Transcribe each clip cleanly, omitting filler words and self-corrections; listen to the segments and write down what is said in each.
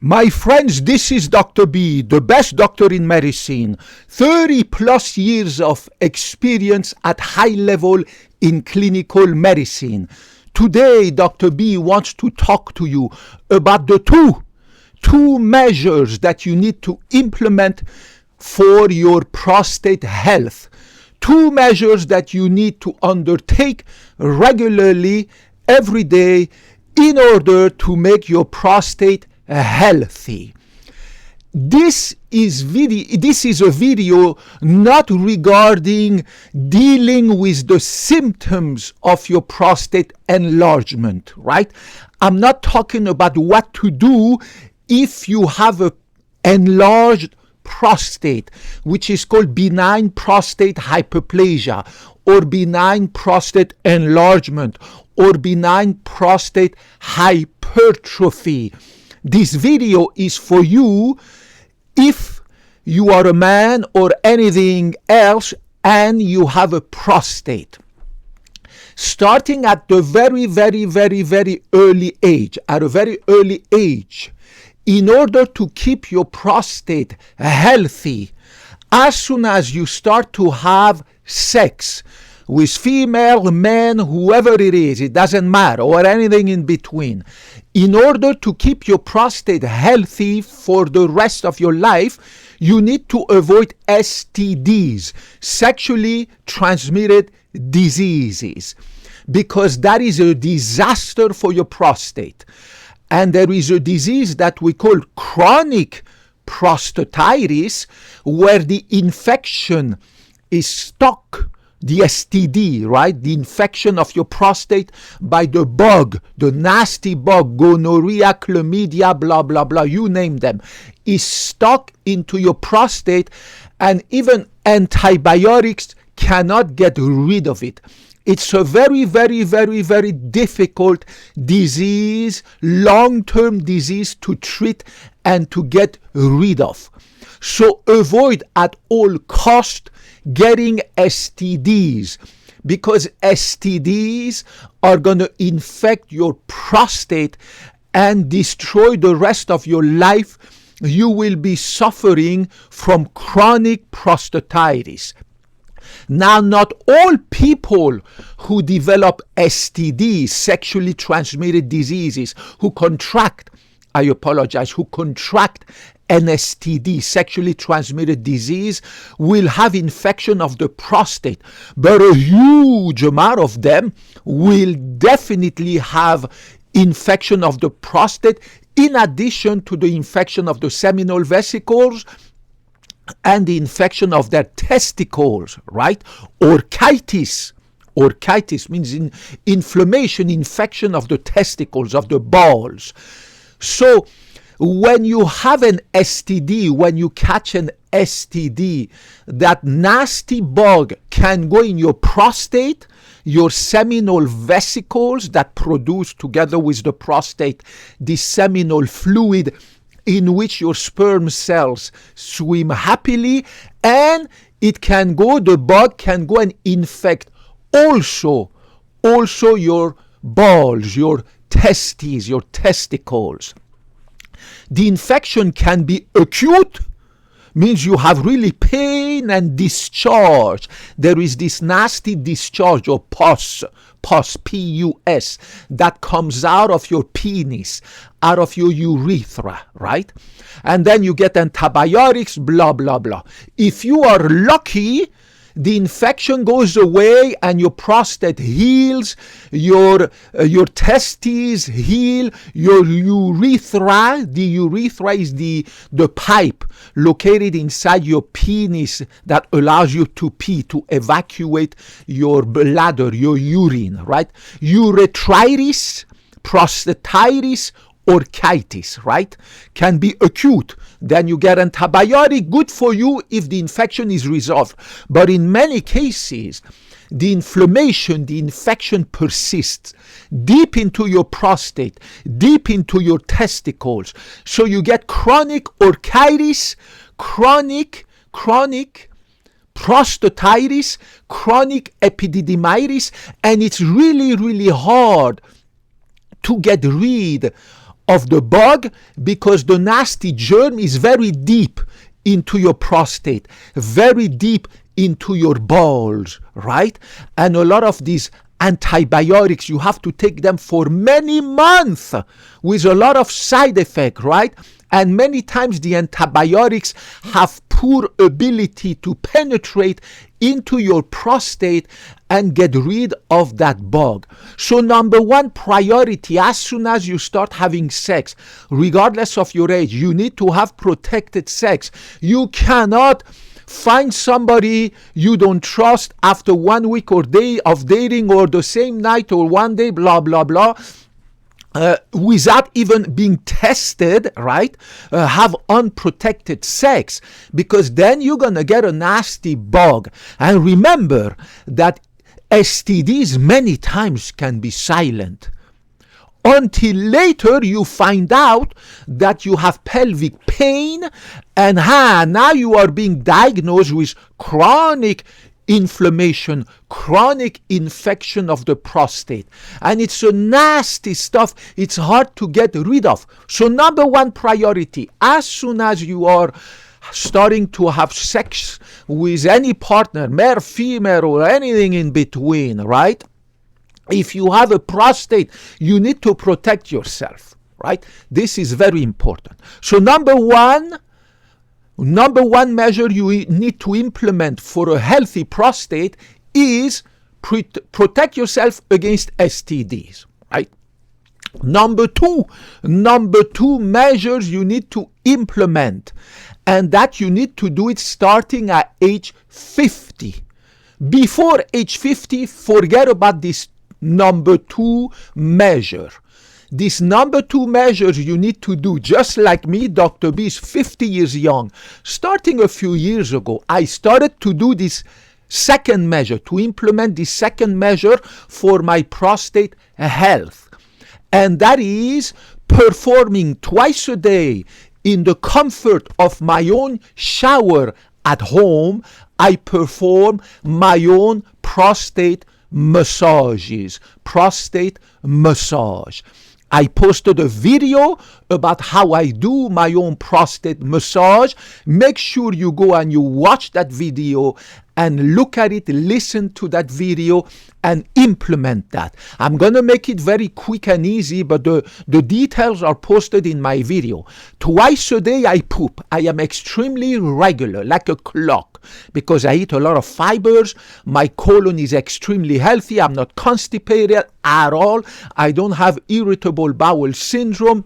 My friends, this is Dr. B, the best doctor in medicine. 30 plus years of experience at high level in clinical medicine. Today, Dr. B wants to talk to you about the two measures that you need to implement for your prostate health. Two measures that you need to undertake regularly every day in order to make your prostate healthy. This is a video not regarding dealing with the symptoms of your prostate enlargement, right? I'm not talking about what to do if you have a enlarged prostate, which is called benign prostate hyperplasia, or benign prostate enlargement, or benign prostate hypertrophy. This video is for you if you are a man or anything else and you have a prostate. Starting at the very early age, at a very early age, in order to keep your prostate healthy, as soon as you start to have sex with female, men, whoever it is, it doesn't matter, or anything in between, in order to keep your prostate healthy for the rest of your life, you need to avoid STDs, sexually transmitted diseases, because that is a disaster for your prostate. And there is a disease that we call chronic prostatitis, where the infection is stuck, the STD, right? The infection of your prostate by the bug, the nasty bug, gonorrhea, chlamydia, blah, blah, blah, you name them, is stuck into your prostate, and even antibiotics cannot get rid of it. It's a very difficult disease, long-term disease to treat and to get rid of. So avoid at all cost getting STDs, because STDs are going to infect your prostate and destroy the rest of your life. You will be suffering from chronic prostatitis. Now, not all people who develop STDs, sexually transmitted diseases, who contract an STD, sexually transmitted disease, will have infection of the prostate. But a huge amount of them will definitely have infection of the prostate, in addition to the infection of the seminal vesicles and the infection of their testicles, right? Orchitis. Orchitis means inflammation, infection of the testicles, of the balls. So when you have an STD, when you catch an STD, that nasty bug can go in your prostate, your seminal vesicles that produce, together with the prostate, the seminal fluid in which your sperm cells swim happily, and the bug can go and infect also your balls, your testes, your testicles. The infection can be acute, means you have really pain and discharge. There is this nasty discharge, or pus, P-U-S, that comes out of your penis, out of your urethra, right? And then you get antibiotics, blah, blah, blah. If you are lucky, the infection goes away and your prostate heals, your testes heal, your urethra, the urethra is the pipe located inside your penis that allows you to pee, to evacuate your bladder, your urine, right? Urethritis, prostatitis, orchitis, right? Can be acute. Then you get antibiotic, good for you if the infection is resolved. But in many cases, the inflammation, the infection persists deep into your prostate, deep into your testicles. So you get chronic orchitis, chronic prostatitis, chronic epididymitis, and it's really hard to get rid of the bug because the nasty germ is very deep into your prostate, very deep into your balls, right? And a lot of these antibiotics, you have to take them for many months with a lot of side effect, right? And many times the antibiotics have poor ability to penetrate into your prostate and get rid of that bug. So number one priority, as soon as you start having sex, regardless of your age, you need to have protected sex. You cannot find somebody you don't trust after 1 week or day of dating or the same night or one day, blah, blah, blah. Without even being tested, right? Have unprotected sex, because then you're gonna get a nasty bug. And remember that STDs many times can be silent until later you find out that you have pelvic pain and now you are being diagnosed with chronic inflammation, chronic infection of the prostate. And it's a nasty stuff. It's hard to get rid of. So number one priority, as soon as you are starting to have sex with any partner, male, female, or anything in between, right? If you have a prostate, you need to protect yourself, right? This is very important. So number one measure you need to implement for a healthy prostate is protect yourself against STDs, right? Number two measures you need to implement, and that you need to do it starting at age 50. Before age 50, forget about this number two measure. This number two measure you need to do, just like me. Dr. B is 50 years young. Starting a few years ago, I started to do this second measure, to implement this second measure for my prostate health. And that is performing twice a day in the comfort of my own shower at home. I perform my own prostate massages, prostate massage. I posted a video about how I do my own prostate massage. Make sure you go and you watch that video and look at it, listen to that video, and implement that. I'm going to make it very quick and easy, but the details are posted in my video. Twice a day I poop. I am extremely regular, like a clock, because I eat a lot of fibers. My colon is extremely healthy. I'm not constipated at all. I don't have irritable bowel syndrome.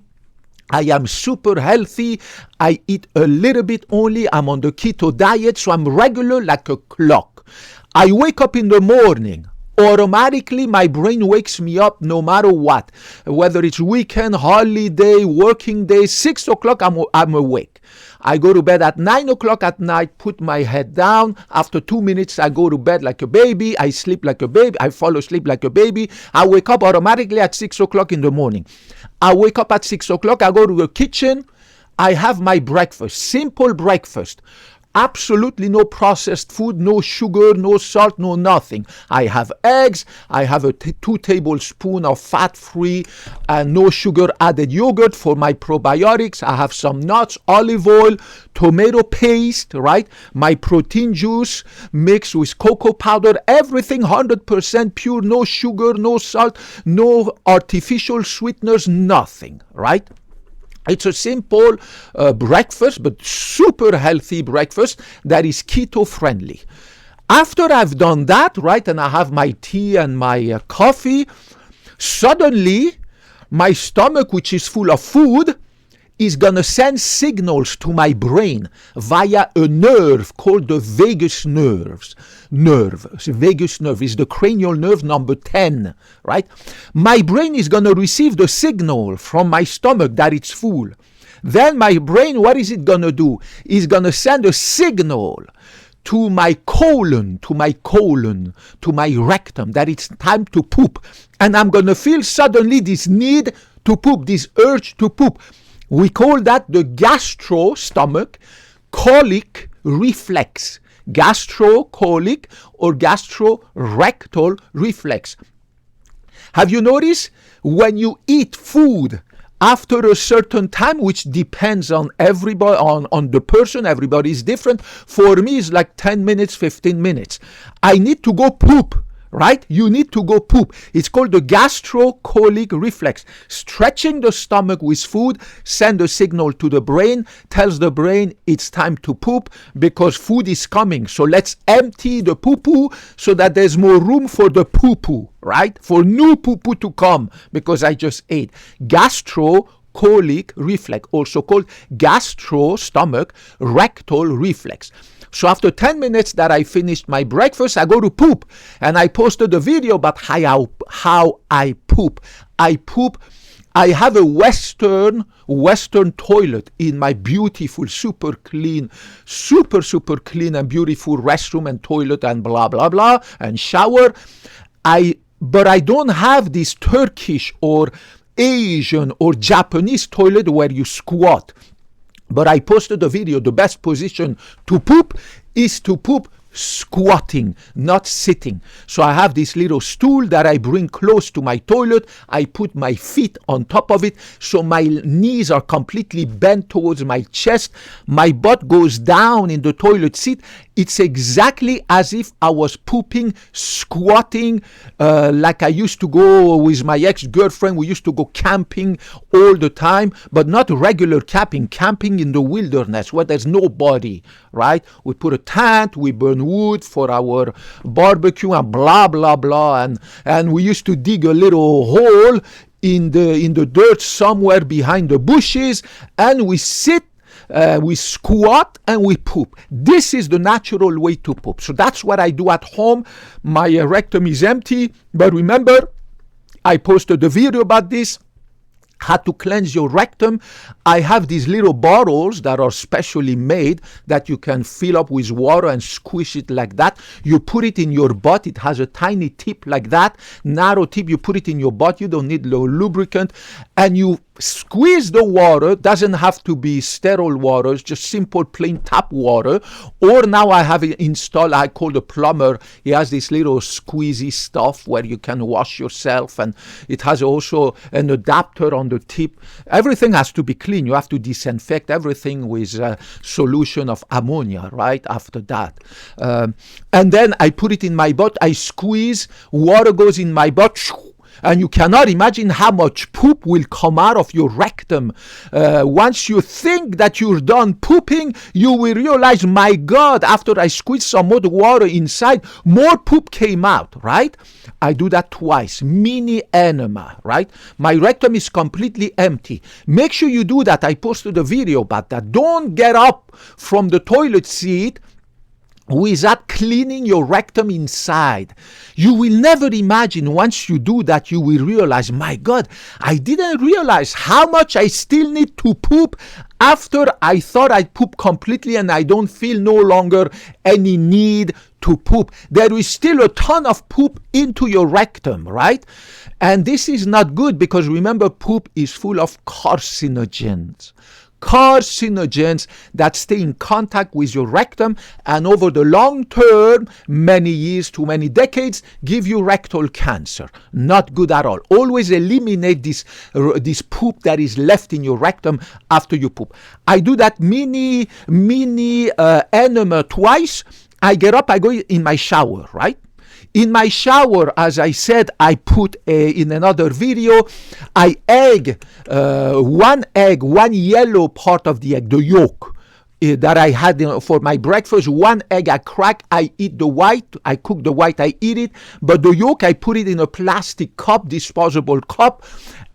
I am super healthy. I eat a little bit only. I'm on the keto diet, so I'm regular like a clock. I wake up in the morning. Automatically, my brain wakes me up no matter what. Whether it's weekend, holiday, working day, 6 o'clock, I'm awake. I go to bed at 9 o'clock at night, put my head down. After 2 minutes, I go to bed like a baby. I sleep like a baby. I fall asleep like a baby. I wake up automatically at 6 o'clock in the morning. I wake up at 6 o'clock. I go to the kitchen. I have my breakfast. Simple breakfast. Absolutely no processed food, no sugar, no salt, no nothing. I have eggs. I have 2 tablespoons of fat-free and no sugar added yogurt for my probiotics. I have some nuts, olive oil, tomato paste, right? My protein juice mixed with cocoa powder. Everything 100% pure, no sugar, no salt, no artificial sweeteners, nothing, right? It's a simple breakfast, but super healthy breakfast that is keto friendly. After I've done that, right, and I have my tea and my coffee, suddenly my stomach, which is full of food, is going to send signals to my brain via a nerve called the vagus nerve. Vagus nerve is the cranial nerve number 10, right? My brain is going to receive the signal from my stomach that it's full. Then my brain, what is it going to do? It's going to send a signal to my colon, to my rectum, that it's time to poop. And I'm going to feel suddenly this need to poop, this urge to poop. We call that the gastro-stomach colic reflex. Gastrocolic or gastrorectal reflex. Have you noticed when you eat food After a certain time, which depends on everybody, on the person, everybody is different. For me, it's like 10 minutes, 15 minutes. I need to go poop. Right? You need to go poop. It's called the gastrocolic reflex. Stretching the stomach with food send a signal to the brain, tells the brain it's time to poop because food is coming. So let's empty the poo-poo so that there's more room for the poo-poo, right? For new poo-poo to come because I just ate. Gastrocolic reflex, also called gastro-stomach rectal reflex. So after 10 minutes that I finished my breakfast, I go to poop. And I posted a video about how I poop. I have a Western toilet in my beautiful, super clean and beautiful restroom and toilet and blah, blah, blah, and shower. But I don't have this Turkish or Asian or Japanese toilet where you squat. But I posted a video. The best position to poop is to poop squatting, not sitting. So I have this little stool that I bring close to my toilet. I put my feet on top of it so my knees are completely bent towards my chest. My butt goes down in the toilet seat. It's exactly as if I was pooping, squatting, like I used to go with my ex-girlfriend. We used to go camping all the time, but not regular camping in the wilderness where there's nobody, right? We put a tent, we burn wood for our barbecue and blah, blah, blah. And we used to dig a little hole in the dirt somewhere behind the bushes, and we sit, we squat, and we poop. This is the natural way to poop. So that's what I do at home. My rectum is empty, but remember, I posted a video about this. How to cleanse your rectum. I have these little bottles that are specially made that you can fill up with water and squish it like that. You put it in your butt. It has a tiny tip like that, narrow tip. You put it in your butt. You don't need no lubricant. And you squeeze the water. Doesn't have to be sterile water. It's just simple plain tap water. Or now I have it installed. I call the plumber. He has this little squeezy stuff where you can wash yourself. And it has also an adapter on the tip. Everything has to be clean. You have to disinfect everything with a solution of ammonia, right? After that. And then I put it in my butt. I squeeze. Water goes in my butt. And you cannot imagine how much poop will come out of your rectum. Once you think that you're done pooping, you will realize, my God, after I squeezed some more water inside, more poop came out, right? I do that twice. Mini enema, right? My rectum is completely empty. Make sure you do that. I posted a video about that. Don't get up from the toilet seat without cleaning your rectum inside. You will never imagine, once you do that, you will realize, my God, I didn't realize how much I still need to poop after I thought I pooped completely and I don't feel no longer any need to poop. There is still a ton of poop into your rectum, right? And this is not good because remember, poop is full of carcinogens that stay in contact with your rectum and over the long term, many years to many decades, give you rectal cancer. Not good at all. Always eliminate this poop that is left in your rectum after you poop. I do that mini enema twice. I get up, I go in my shower, right? In my shower, as I said, I put in another video, I egg, one yellow part of the egg, the yolk that I had for my breakfast. One egg I crack, I eat the white, I cook the white, I eat it. But the yolk, I put it in a plastic cup, disposable cup,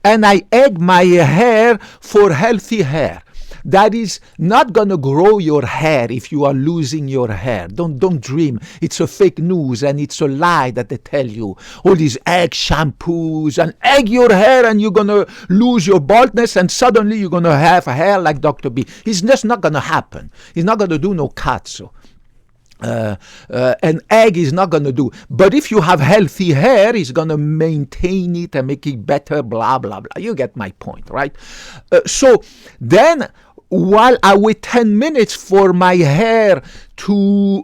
and I egg my hair for healthy hair. That is not going to grow your hair if you are losing your hair. Don't dream. It's a fake news and it's a lie that they tell you. All these egg shampoos and egg your hair and you're going to lose your baldness and suddenly you're going to have hair like Dr. B. It's just not going to happen. He's not going to do no katsu. An egg is not going to do. But if you have healthy hair, it's going to maintain it and make it better, blah, blah, blah. You get my point, right? So then, while I wait 10 minutes for my hair to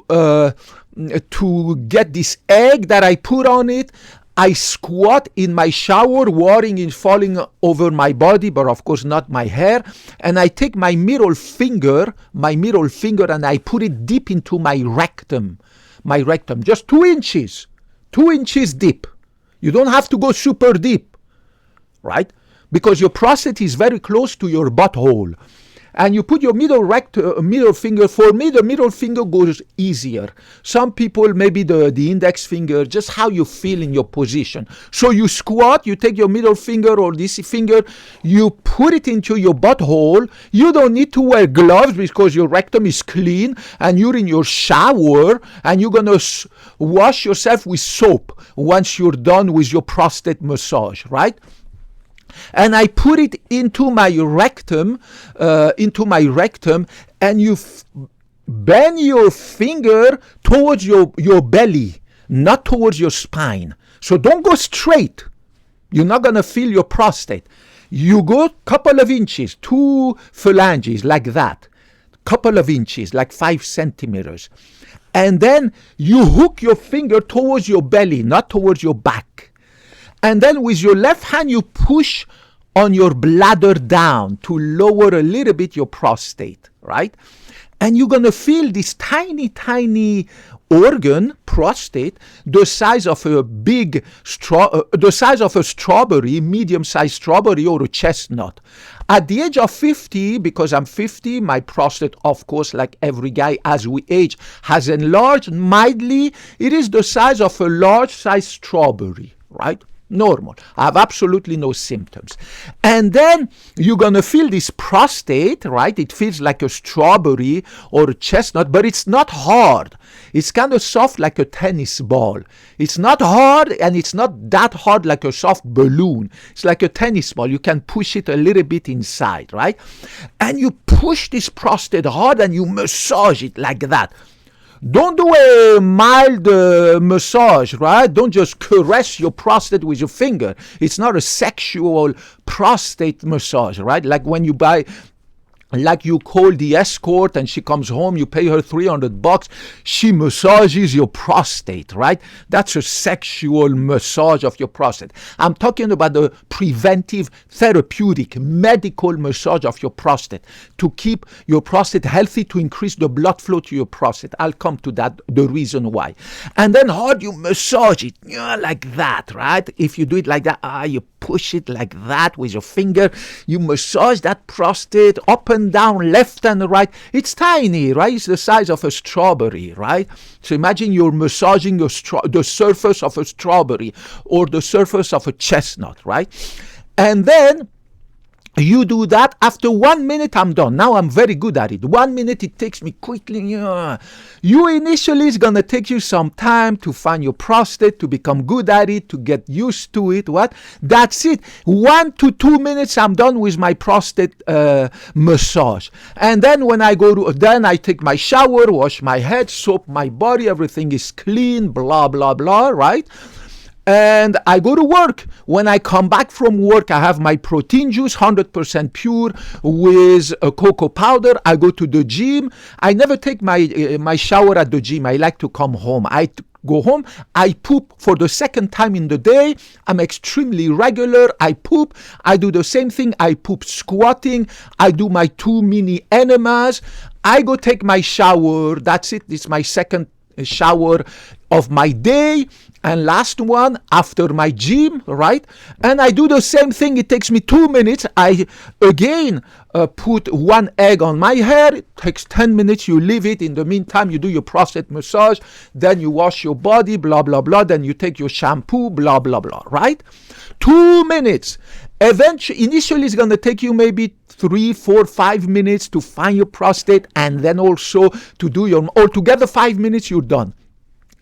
get this egg that I put on it, I squat in my shower, water is falling over my body, but of course not my hair. And I take my middle finger, and I put it deep into my rectum, just 2 inches, 2 inches deep. You don't have to go super deep, right? Because your prostate is very close to your butthole. And you put your middle finger. For me, the middle finger goes easier. Some people, maybe the index finger, just how you feel in your position. So you squat, you take your middle finger or this finger, you put it into your butthole. You don't need to wear gloves because your rectum is clean and you're in your shower and you're going to wash yourself with soap once you're done with your prostate massage, right? And I put it into my rectum, and you bend your finger towards your belly, not towards your spine. So don't go straight. You're not going to feel your prostate. You go couple of inches, 2 phalanges, like that. Couple of inches, like 5 centimeters. And then you hook your finger towards your belly, not towards your back. And then with your left hand, you push on your bladder down to lower a little bit your prostate, right? And you're going to feel this tiny, tiny organ, prostate, the size of a strawberry, medium-sized strawberry or a chestnut. At the age of 50, because I'm 50, my prostate, of course, like every guy as we age, has enlarged mildly. It is the size of a large-sized strawberry, right? Normal. I have absolutely no symptoms. And then you're going to feel this prostate, right? It feels like a strawberry or a chestnut, but it's not hard. It's kind of soft like a tennis ball. It's not hard, and it's not that hard like a soft balloon. It's like a tennis ball. You can push it a little bit inside, right? And you push this prostate hard and you massage it like that. Don't do a mild massage, right? Don't just caress your prostate with your finger. It's not a sexual prostate massage, right? Like when you buy, like you call the escort and she comes home, you pay her $300, she massages your prostate, right? That's a sexual massage of your prostate. I'm talking about the preventive, therapeutic, medical massage of your prostate to keep your prostate healthy, to increase the blood flow to your prostate. I'll come to that, the reason why. And then how do you massage it? Yeah, like that, right? If you do it like that, you push it like that with your finger. You massage that prostate up and down, left and right. It's tiny, right? It's the size of a strawberry, right? So imagine you're massaging the surface of a strawberry or the surface of a chestnut, right? And then you do that. After 1 minute, I'm done. Now I'm very good at it. 1 minute, it takes me quickly. You initially, it's going to take you some time to find your prostate, to become good at it, to get used to it. What? That's it. 1 to 2 minutes, I'm done with my prostate massage. And then when I then I take my shower, wash my head, soap my body, everything is clean, blah, blah, blah, right? And I go to work. When I come back from work, I have my protein juice, 100% pure, with a cocoa powder. I go to the gym. I never take my shower at the gym. I like to come home. I go home. I poop for the second time in the day. I'm extremely regular. I poop. I do the same thing. I poop squatting. I do my 2 mini enemas. I go take my shower. That's it. It's my second shower of my day. And last one after my gym, right? And I do the same thing. It takes me 2 minutes. I again put 1 egg on my hair. It takes 10 minutes. You leave it. In the meantime, you do your prostate massage. Then you wash your body, blah, blah, blah. Then you take your shampoo, blah, blah, blah, right? 2 minutes. Initially, it's going to take you maybe 3, 4, 5 minutes to find your prostate, and then also to do altogether 5 minutes, you're done.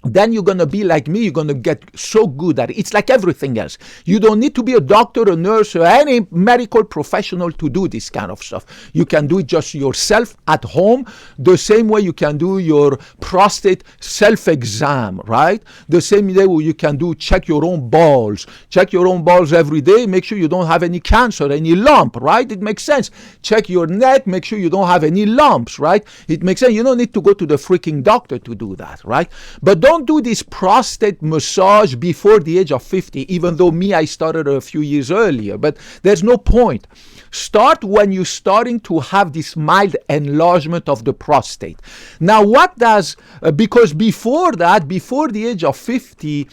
Then you're going to be like me. You're going to get so good at it. It's like everything else. You don't need to be a doctor, a nurse, or any medical professional to do this kind of stuff. You can do it just yourself at home, the same way you can do your prostate self-exam, right? The same way you can check your own balls. Check your own balls every day. Make sure you don't have any cancer, any lump, right? It makes sense. Check your neck. Make sure you don't have any lumps, right? It makes sense. You don't need to go to the freaking doctor to do that, right? But don't don't do this prostate massage before the age of 50, even though I started a few years earlier, but there's no point. Start when you're starting to have this mild enlargement of the prostate. Now, what does, because before that, before the age of 50,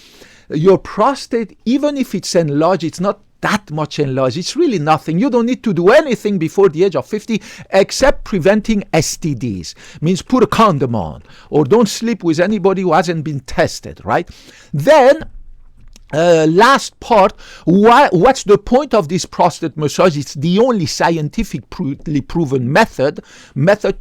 your prostate, even if it's enlarged, it's not that much enlarged. It's really nothing. You don't need to do anything before the age of 50 except preventing STDs. Means put a condom on or don't sleep with anybody who hasn't been tested, right? Then, last part, what's the point of this prostate massage? It's the only scientifically proven method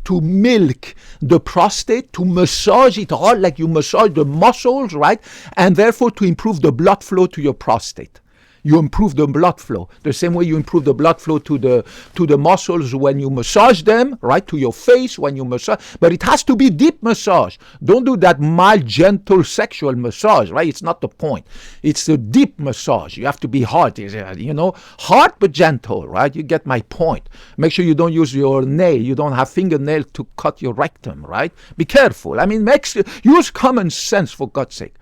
to milk the prostate, to massage it all like you massage the muscles, right? And therefore to improve the blood flow to your prostate. You improve the blood flow the same way you improve the blood flow to the muscles when you massage them, right, to your face when you massage. But it has to be deep massage. Don't do that mild, gentle, sexual massage, right? It's not the point. It's a deep massage. You have to be hard, hard but gentle, right? You get my point. Make sure you don't use your nail. You don't have fingernail to cut your rectum, right? Be careful. I mean, use common sense, for God's sake.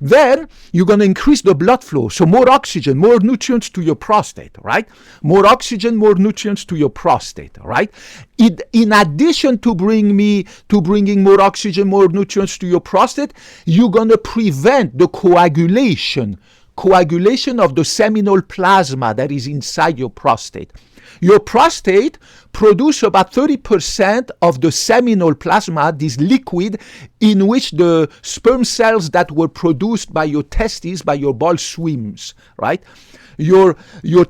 Then you're going to increase the blood flow, so more oxygen, more nutrients to your prostate, right? More oxygen, more nutrients to your prostate, right? In addition to bringing more oxygen, more nutrients to your prostate, you're going to prevent the coagulation of the seminal plasma that is inside your prostate. Your prostate produces about 30% of the seminal plasma, this liquid in which the sperm cells that were produced by your testes, by your ball swims, right? Your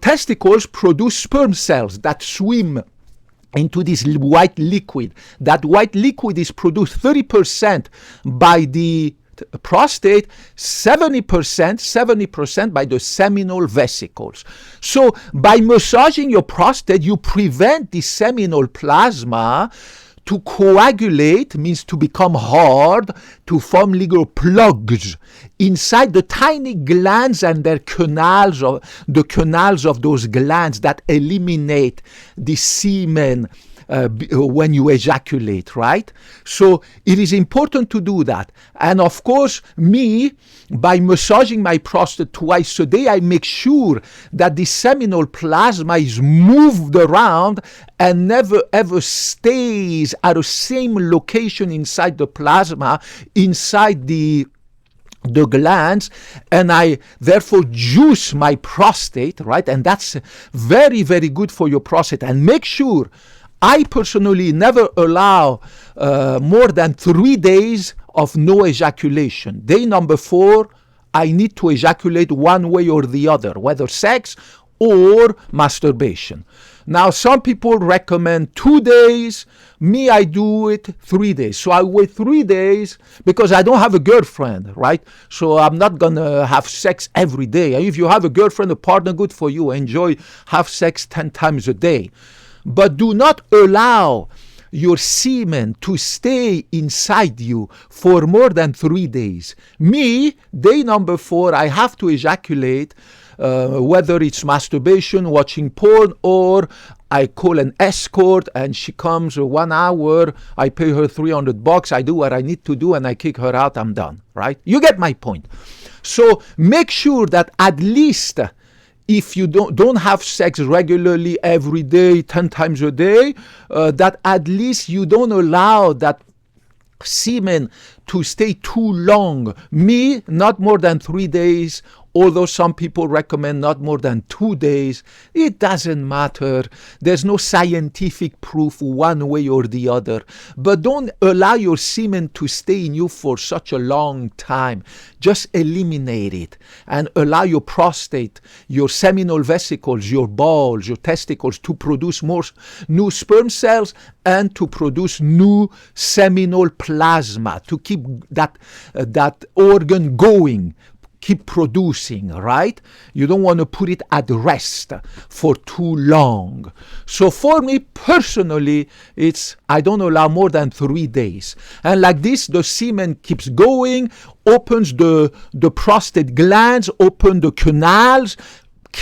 testicles produce sperm cells that swim into this white liquid. That white liquid is produced 30% by the prostate, 70% by the seminal vesicles. So by massaging your prostate, you prevent the seminal plasma to coagulate, means to become hard, to form little plugs inside the tiny glands and their canals, or the canals of those glands that eliminate the semen when you ejaculate, right? So it is important to do that. And of course, by massaging my prostate twice a day, I make sure that the seminal plasma is moved around and never ever stays at the same location inside the plasma, inside the glands, and I therefore juice my prostate, right? And that's very, very good for your prostate. And make sure, I personally never allow more than 3 days of no ejaculation. Day number 4, I need to ejaculate one way or the other, whether sex or masturbation. Now, some people recommend 2 days. I do it 3 days. So I wait 3 days because I don't have a girlfriend, right? So I'm not going to have sex every day. If you have a girlfriend, a partner, good for you. Have sex 10 times a day. But do not allow your semen to stay inside you for more than 3 days. Day number 4, I have to ejaculate, whether it's masturbation, watching porn, or I call an escort and she comes 1 hour, I pay her $300, I do what I need to do and I kick her out, I'm done, right? You get my point. So make sure that at least, if you don't have sex regularly every day, 10 times a day, that at least you don't allow that semen to stay too long. Not more than 3 days, although some people recommend not more than 2 days. It doesn't matter. There's no scientific proof one way or the other. But don't allow your semen to stay in you for such a long time. Just eliminate it and allow your prostate, your seminal vesicles, your balls, your testicles to produce more new sperm cells and to produce new seminal plasma, to keep that organ going. Keep producing, right? You don't want to put it at rest for too long. So for me personally, I don't allow more than 3 days. And like this, the semen keeps going, opens the prostate glands, open the canals,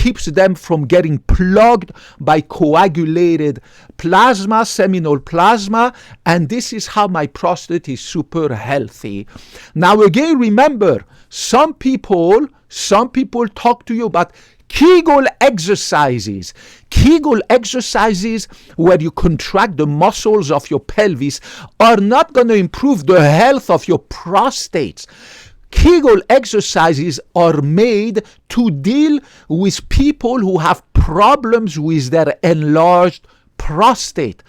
keeps them from getting plugged by coagulated plasma, seminal plasma, and this is how my prostate is super healthy. Now again, remember, some people talk to you about Kegel exercises. Kegel exercises where you contract the muscles of your pelvis are not going to improve the health of your prostate. Kegel exercises are made to deal with people who have problems with their enlarged prostate.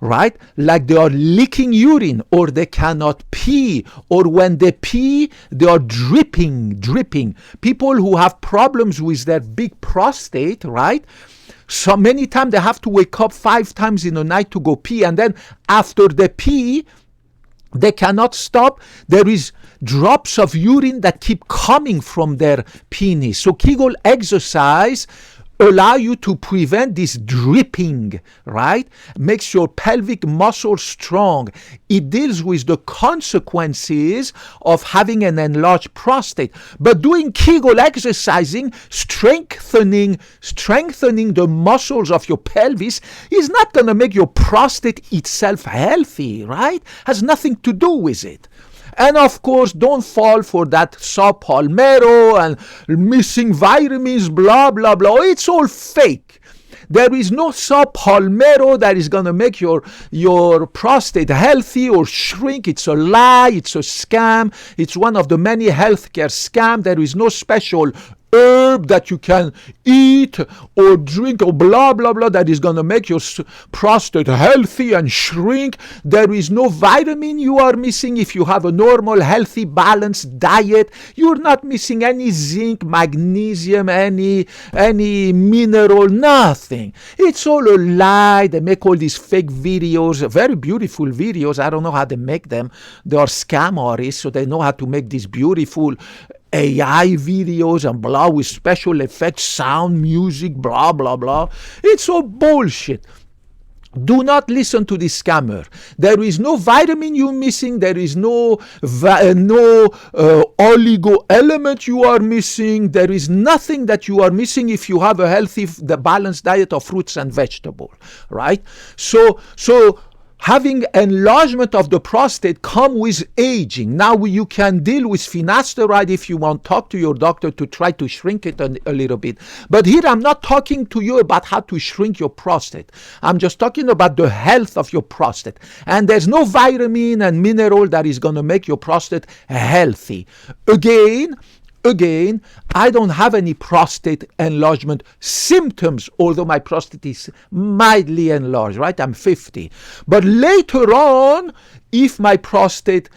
Right? Like they are leaking urine, or they cannot pee, or when they pee, they are dripping. People who have problems with their big prostate, right? So many times they have to wake up 5 times in a night to go pee, and then after they pee, they cannot stop. There is drops of urine that keep coming from their penis. So Kegel exercise allow you to prevent this dripping, right? Makes your pelvic muscle strong. It deals with the consequences of having an enlarged prostate. But doing Kegel exercising, strengthening the muscles of your pelvis is not going to make your prostate itself healthy, right? Has nothing to do with it. And of course, don't fall for that saw palmetto and missing vitamins, blah, blah, blah. It's all fake. There is no saw palmetto that is going to make your prostate healthy or shrink. It's a lie. It's a scam. It's one of the many healthcare scams. There is no special herb that you can eat or drink or blah blah blah that is going to make your prostate healthy and shrink. There is no vitamin you are missing if you have a normal, healthy, balanced diet. You're not missing any zinc, magnesium, any mineral, nothing. It's all a lie. They make all these fake videos, very beautiful videos. I don't know how they make them. They are scam artists, so they know how to make these beautiful AI videos and blah with special effects, sound, music, blah, blah, blah. It's all bullshit. Do not listen to this scammer. There is no vitamin you're missing. There is no oligo element you are missing. There is nothing that you are missing if you have a healthy, balanced diet of fruits and vegetables, right? So having enlargement of the prostate come with aging. Now you can deal with finasteride if you want. Talk to your doctor to try to shrink it a little bit. But here I'm not talking to you about how to shrink your prostate. I'm just talking about the health of your prostate. And there's no vitamin and mineral that is going to make your prostate healthy. Again, I don't have any prostate enlargement symptoms, although my prostate is mildly enlarged, right? I'm 50. But later on, if my prostate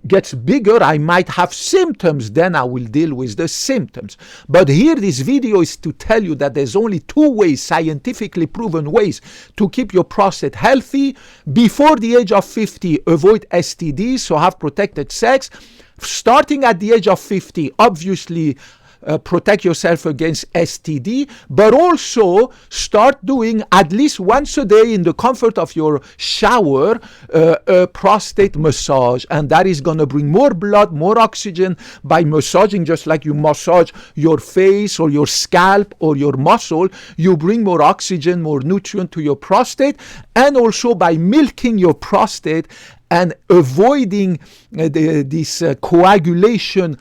gets bigger, I might have symptoms. Then I will deal with the symptoms. But here, this video is to tell you that there's only 2 ways, scientifically proven ways, to keep your prostate healthy. Before the age of 50, avoid STDs, so have protected sex. Starting at the age of 50, obviously protect yourself against STD, but also start doing at least once a day in the comfort of your shower a prostate massage, and that is going to bring more blood, more oxygen by massaging. Just like you massage your face or your scalp or your muscle, you bring more oxygen, more nutrient to your prostate, and also by milking your prostate and avoiding this coagulation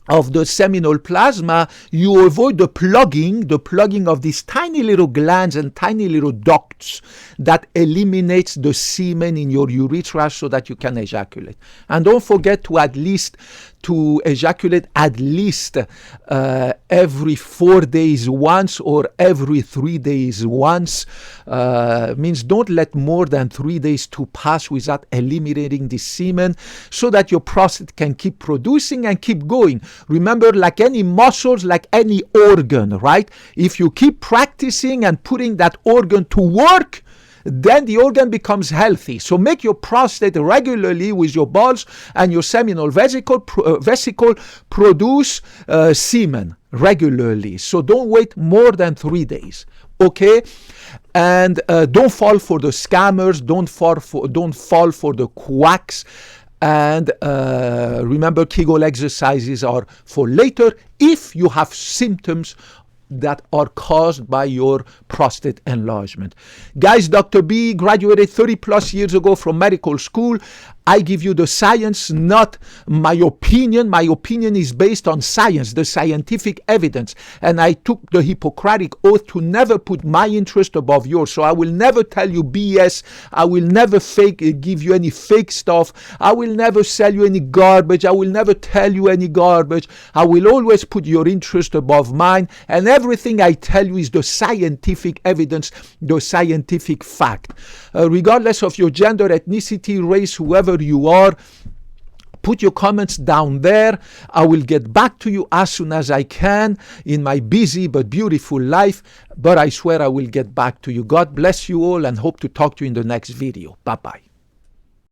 of the seminal plasma, you avoid the plugging of these tiny little glands and tiny little ducts that eliminates the semen in your urethra so that you can ejaculate. And don't forget to ejaculate at least every 4 days once or every 3 days once. Means don't let more than 3 days to pass without eliminating the semen so that your prostate can keep producing and keep going. Remember, like any muscles, like any organ, right? If you keep practicing and putting that organ to work, then the organ becomes healthy. So make your prostate regularly with your balls and your seminal vesicle produce semen regularly. So don't wait more than 3 days. Okay? And don't fall for the scammers. Don't fall for the quacks. And remember, Kegel exercises are for later if you have symptoms that are caused by your prostate enlargement. Guys, Dr. B graduated 30 plus years ago from medical school. I give you the science, not my opinion. My opinion is based on science, the scientific evidence. And I took the Hippocratic oath to never put my interest above yours. So I will never tell you BS. I will never give you any fake stuff. I will never sell you any garbage. I will never tell you any garbage. I will always put your interest above mine. And everything I tell you is the scientific evidence, the scientific fact. Regardless of your gender, ethnicity, race, whoever you are, put your comments down there. I will get back to you as soon as I can in my busy but beautiful life, but I swear I will get back to you. God bless you all and hope to talk to you in the next video. Bye-bye.